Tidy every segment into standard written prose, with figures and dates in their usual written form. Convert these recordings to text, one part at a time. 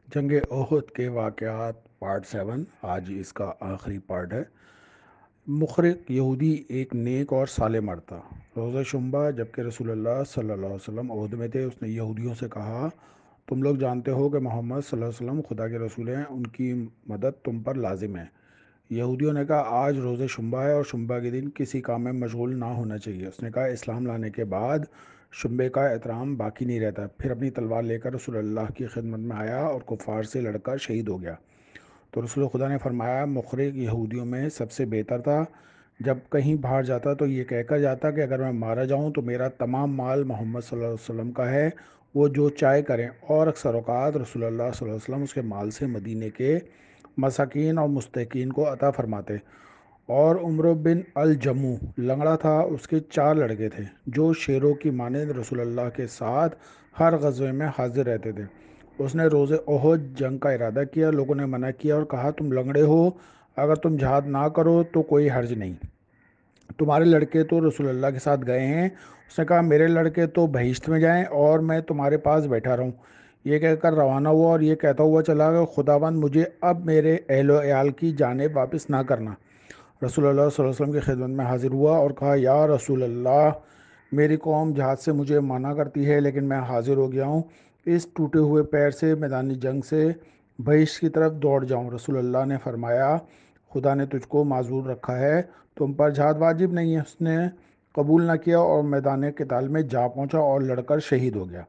جنگ احد کے واقعات پارٹ 7 آج اس کا آخری پارٹ ہے۔ مخرق یہودی ایک نیک اور صالح مرد تھا، روزہ شمبا جبکہ رسول اللہ صلی اللہ علیہ وسلم عہد میں تھے۔ اس نے یہودیوں سے کہا، تم لوگ جانتے ہو کہ محمد صلی اللہ علیہ وسلم خدا کے رسول ہیں، ان کی مدد تم پر لازم ہے۔ یہودیوں نے کہا، آج روز شمبا ہے اور شمبا کے دن کسی کام میں مشغول نہ ہونا چاہیے۔ اس نے کہا، اسلام لانے کے بعد شمبے کا احترام باقی نہیں رہتا۔ پھر اپنی تلوار لے کر رسول اللہ کی خدمت میں آیا اور کفار سے لڑ کر شہید ہو گیا۔ تو رسول خدا نے فرمایا، مخرج یہودیوں میں سب سے بہتر تھا۔ جب کہیں باہر جاتا تو یہ کہہ کر جاتا کہ اگر میں مارا جاؤں تو میرا تمام مال محمد صلی اللہ علیہ وسلم کا ہے، وہ جو چاہے کریں۔ اور اکثر اوقات رسول اللہ صلی اللہ علیہ وسلم اس کے مال سے مدینے کے مساکین اور مستحقین کو عطا فرماتے۔ اور عمر بن الجمو لنگڑا تھا، اس کے 4 لڑکے تھے جو شیروں کی مانند رسول اللہ کے ساتھ ہر غزوے میں حاضر رہتے تھے۔ اس نے روز احد جنگ کا ارادہ کیا، لوگوں نے منع کیا اور کہا، تم لنگڑے ہو، اگر تم جہاد نہ کرو تو کوئی حرج نہیں، تمہارے لڑکے تو رسول اللہ کے ساتھ گئے ہیں۔ اس نے کہا، میرے لڑکے تو بہشت میں جائیں اور میں تمہارے پاس بیٹھا رہوں۔ یہ کہہ کر روانہ ہوا اور یہ کہتا ہوا چلا کہ خداوند مجھے اب میرے اہل و عیال کی جانب واپس نہ کرنا۔ رسول اللہ صلی اللہ علیہ وسلم کی خدمت میں حاضر ہوا اور کہا، یا رسول اللہ، میری قوم جہاد سے مجھے منع کرتی ہے لیکن میں حاضر ہو گیا ہوں، اس ٹوٹے ہوئے پیر سے میدانی جنگ سے بہشت کی طرف دوڑ جاؤں۔ رسول اللہ نے فرمایا، خدا نے تجھ کو معذور رکھا ہے، تم پر جہاد واجب نہیں ہے۔ اس نے قبول نہ کیا اور میدان قتال میں جا پہنچا اور لڑ کر شہید ہو گیا۔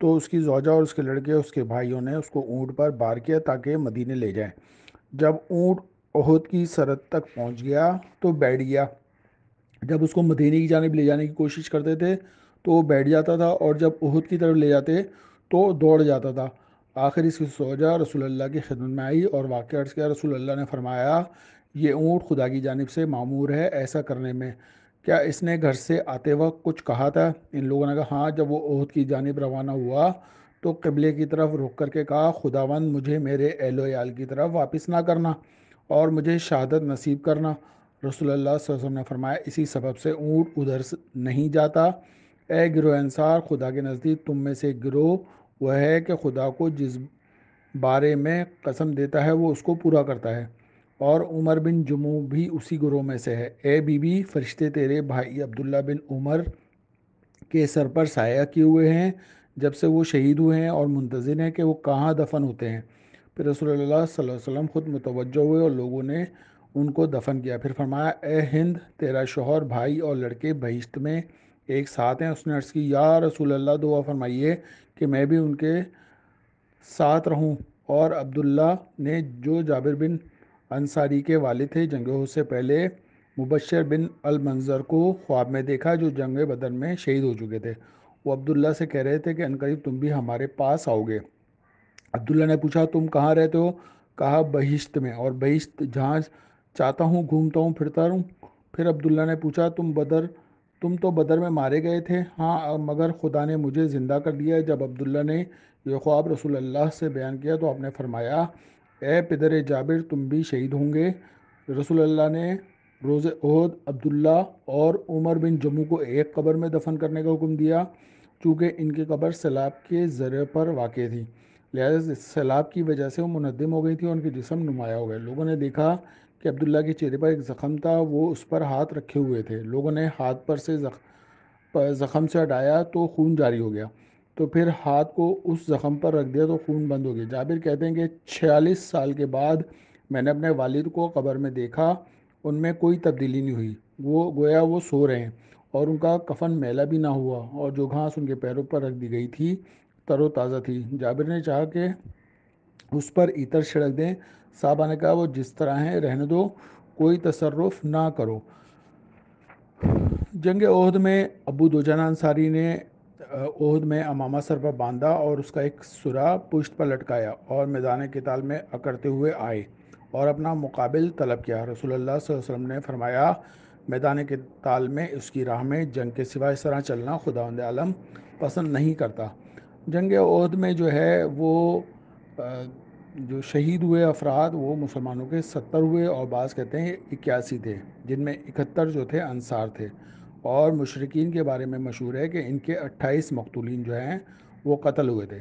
تو اس کی زوجہ اور اس کے لڑکے اس کے بھائیوں نے اس کو اونٹ پر بار کیا تاکہ مدینے لے جائیں۔ جب اونٹ احد کی سرحد تک پہنچ گیا تو بیٹھ گیا۔ جب اس کو مدینے کی جانب لے جانے کی کوشش کرتے تھے تو وہ بیٹھ جاتا تھا، اور جب احد کی طرف لے جاتے تو دوڑ جاتا تھا۔ آخر اس کی زوجہ رسول اللہ کی خدمت میں آئی اور واقعہ عرض کیا۔ رسول اللہ نے فرمایا، یہ اونٹ خدا کی جانب سے معمور ہے ایسا کرنے میں، کیا اس نے گھر سے آتے وقت کچھ کہا تھا؟ ان لوگوں نے کہا، ہاں۔ جب وہ احد کی جانب روانہ ہوا تو قبلے کی طرف رخ کر کے کہا، خداوند مجھے میرے اہل و عیال کی طرف واپس نہ کرنا اور مجھے شہادت نصیب کرنا۔ رسول اللہ صلی اللہ علیہ وسلم نے فرمایا، اسی سبب سے اونٹ ادھر سے نہیں جاتا۔ اے گروہ انصار، خدا کے نزدیک تم میں سے ایک گروہ وہ ہے کہ خدا کو جس بارے میں قسم دیتا ہے وہ اس کو پورا کرتا ہے، اور عمر بن جمو بھی اسی گروہ میں سے ہے۔ اے بی بی، فرشتے تیرے بھائی عبداللہ بن عمر کے سر پر سایہ کیے ہوئے ہیں جب سے وہ شہید ہوئے ہیں، اور منتظر ہیں کہ وہ کہاں دفن ہوتے ہیں۔ پھر رسول اللہ صلی اللہ علیہ وسلم خود متوجہ ہوئے اور لوگوں نے ان کو دفن کیا۔ پھر فرمایا، اے ہند، تیرا شوہر، بھائی اور لڑکے بہشت میں ایک ساتھ ہیں۔ اس نے عرض کی، یا رسول اللہ، دعا فرمائیے کہ میں بھی ان کے ساتھ رہوں۔ اور عبداللہ نے، جو جابر بن انصاری کے والد تھے، جنگ احد سے پہلے مبشر بن المنظر کو خواب میں دیکھا جو جنگ بدر میں شہید ہو چکے تھے۔ وہ عبداللہ سے کہہ رہے تھے کہ عنقریب تم بھی ہمارے پاس آؤ گے۔ عبداللہ نے پوچھا، تم کہاں رہتے ہو؟ کہا، بہشت میں، اور بہشت جہاں چاہتا ہوں گھومتا ہوں پھرتا رہوں۔ پھر عبداللہ نے پوچھا، تم تو بدر میں مارے گئے تھے؟ ہاں، مگر خدا نے مجھے زندہ کر دیا ہے۔ جب عبداللہ نے یہ خواب رسول اللہ سے بیان کیا تو آپ نے فرمایا، اے پدر جابر، تم بھی شہید ہوں گے۔ رسول اللہ نے روز احد عبداللہ اور عمر بن جمو کو ایک قبر میں دفن کرنے کا حکم دیا، چونکہ ان کی قبر سیلاب کے ذریعے پر واقع تھی، لہذا سیلاب کی وجہ سے وہ منہدم ہو گئی تھی اور ان کے جسم نمایاں ہو گئے۔ لوگوں نے دیکھا کہ عبداللہ کے چہرے پر ایک زخم تھا، وہ اس پر ہاتھ رکھے ہوئے تھے۔ لوگوں نے ہاتھ پر سے زخم سے ہٹایا تو خون جاری ہو گیا، تو پھر ہاتھ کو اس زخم پر رکھ دیا تو خون بند ہو گیا۔ جابر کہتے ہیں کہ 46 سال کے بعد میں نے اپنے والد کو قبر میں دیکھا، ان میں کوئی تبدیلی نہیں ہوئی، وہ گویا وہ سو رہے ہیں، اور ان کا کفن میلا بھی نہ ہوا، اور جو گھاس ان کے پیروں پر رکھ دی گئی تھی تر و تازہ تھی۔ جابر نے چاہا کہ اس پر عطر چھڑک دیں۔ صحابہ نے کہا، وہ جس طرح ہیں رہنے دو، کوئی تصرف نہ کرو۔ جنگ عہد میں ابو دجانہ انصاری نے عہد میں امامہ سر پر باندھا اور اس کا ایک سرا پشت پر لٹکایا، اور میدان قتال میں اکڑتے ہوئے آئے اور اپنا مقابل طلب کیا۔ رسول اللہ صلی اللہ علیہ وسلم نے فرمایا، میدان قتال میں اس کی راہ میں جنگ کے سوا اس طرح چلنا خداوند عالم پسند نہیں کرتا۔ جنگ عہد میں جو ہے وہ جو شہید ہوئے افراد وہ مسلمانوں کے 70 ہوئے، اور بعض کہتے ہیں 81 تھے، جن میں 71 جو تھے انصار تھے۔ اور مشرکین کے بارے میں مشہور ہے کہ ان کے 28 مقتولین جو ہیں وہ قتل ہوئے تھے۔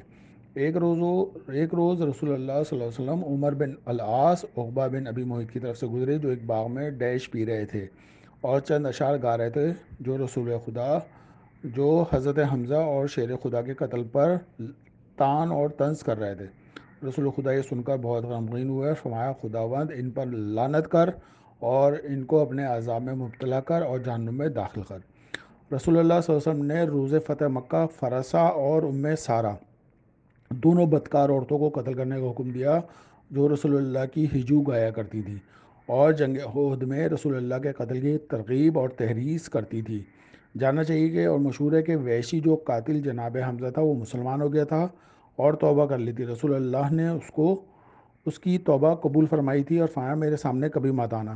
ایک روز رسول اللہ صلی اللہ علیہ وسلم عمر بن العاص عقبہ بن ابی معیط کی طرف سے گزرے، جو ایک باغ میں ڈیش پی رہے تھے اور چند اشعار گا رہے تھے جو رسول خدا جو حضرت حمزہ اور شیر خدا کے قتل پر تان اور طنز کر رہے تھے۔ رسول خدا یہ سن کر بہت غمگین ہوئے، فرمایا خداوند ان پر لعنت کر اور ان کو اپنے عذاب میں مبتلا کر اور جہنم میں داخل کر۔ رسول اللہ صلی اللہ علیہ وسلم نے روز فتح مکہ فرسا اور سارہ دونوں بدکار عورتوں کو قتل کرنے کا حکم دیا جو رسول اللہ کی ہجو گایا کرتی تھی اور جنگ احد میں رسول اللہ کے قتل کی ترغیب اور تحریض کرتی تھی۔ جاننا چاہیے کہ اور مشہور ہے کہ وحشی جو قاتل جناب حمزہ تھا وہ مسلمان ہو گیا تھا اور توبہ کر لی تھی۔ رسول اللہ نے اس کی توبہ قبول فرمائی تھی اور فرمایا میرے سامنے کبھی مت آنا۔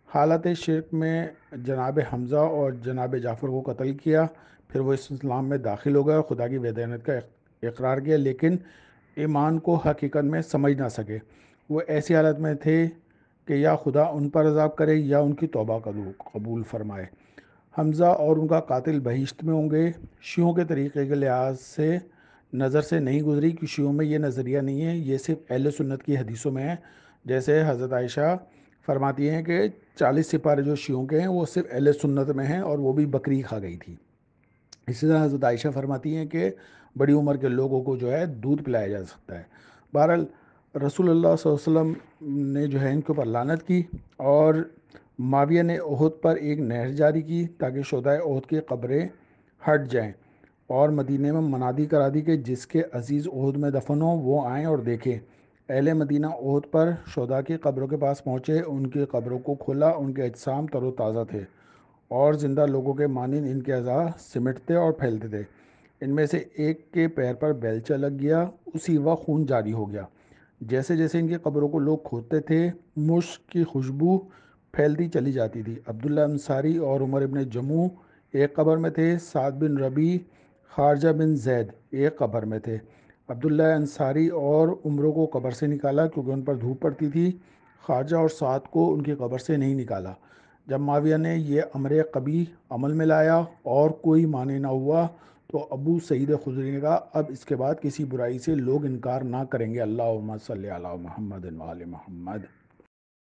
حالت شرک میں جناب حمزہ اور جناب جعفر کو قتل کیا، پھر وہ اسلام میں داخل ہو گئے اور خدا کی وحدانیت کا اقرار کیا، لیکن ایمان کو حقیقت میں سمجھ نہ سکے۔ وہ ایسی حالت میں تھے کہ یا خدا ان پر عذاب کرے یا ان کی توبہ قبول فرمائے۔ حمزہ اور ان کا قاتل بہشت میں ہوں گے۔ شیعوں کے طریقے کے لحاظ سے نظر سے نہیں گزری کہ شیعوں میں یہ نظریہ نہیں ہے، یہ صرف اہل سنت کی حدیثوں میں ہے۔ جیسے حضرت عائشہ فرماتی ہیں کہ 40 سپارے جو شیعوں کے ہیں وہ صرف اہل سنت میں ہیں اور وہ بھی بکری کھا گئی تھی۔ اسی طرح حضرت عائشہ فرماتی ہیں کہ بڑی عمر کے لوگوں کو جو ہے دودھ پلایا جا سکتا ہے۔ بہرحال رسول اللہ صلی اللہ علیہ وسلم نے جو ہے ان کے اوپر لعنت کی اور معاویہ نے احد پر ایک نہر جاری کی تاکہ شہدائے احد کی قبریں ہٹ جائیں، اور مدینے میں منادی کرا دی کہ جس کے عزیز احد میں دفن ہوں وہ آئیں اور دیکھیں۔ اہل مدینہ احد پر شہداء کی قبروں کے پاس پہنچے، ان کی قبروں کو کھولا، ان کے اجسام تر و تازہ تھے اور زندہ لوگوں کے مانند ان کے اعضاء سمٹتے اور پھیلتے تھے۔ ان میں سے ایک کے پیر پر بیلچہ لگ گیا، اسی وقت خون جاری ہو گیا۔ جیسے جیسے ان کی قبروں کو لوگ کھودتے تھے مشک کی خوشبو پھیلتی چلی جاتی تھی۔ عبداللہ انصاری اور عمر ابن جموع ایک قبر میں تھے، سعد بن ربی، خارجہ بن زید ایک قبر میں تھے۔ عبداللہ انصاری اور عمروں کو قبر سے نکالا کیونکہ ان پر دھوپ پڑتی تھی، خارجہ اور سعد کو ان کی قبر سے نہیں نکالا۔ جب معاویہ نے یہ امر قبیح عمل میں لایا اور کوئی معنی نہ ہوا تو ابو سعید خدری نے کہا اب اس کے بعد کسی برائی سے لوگ انکار نہ کریں گے۔ اللہم صلی علی محمد و آل محمد۔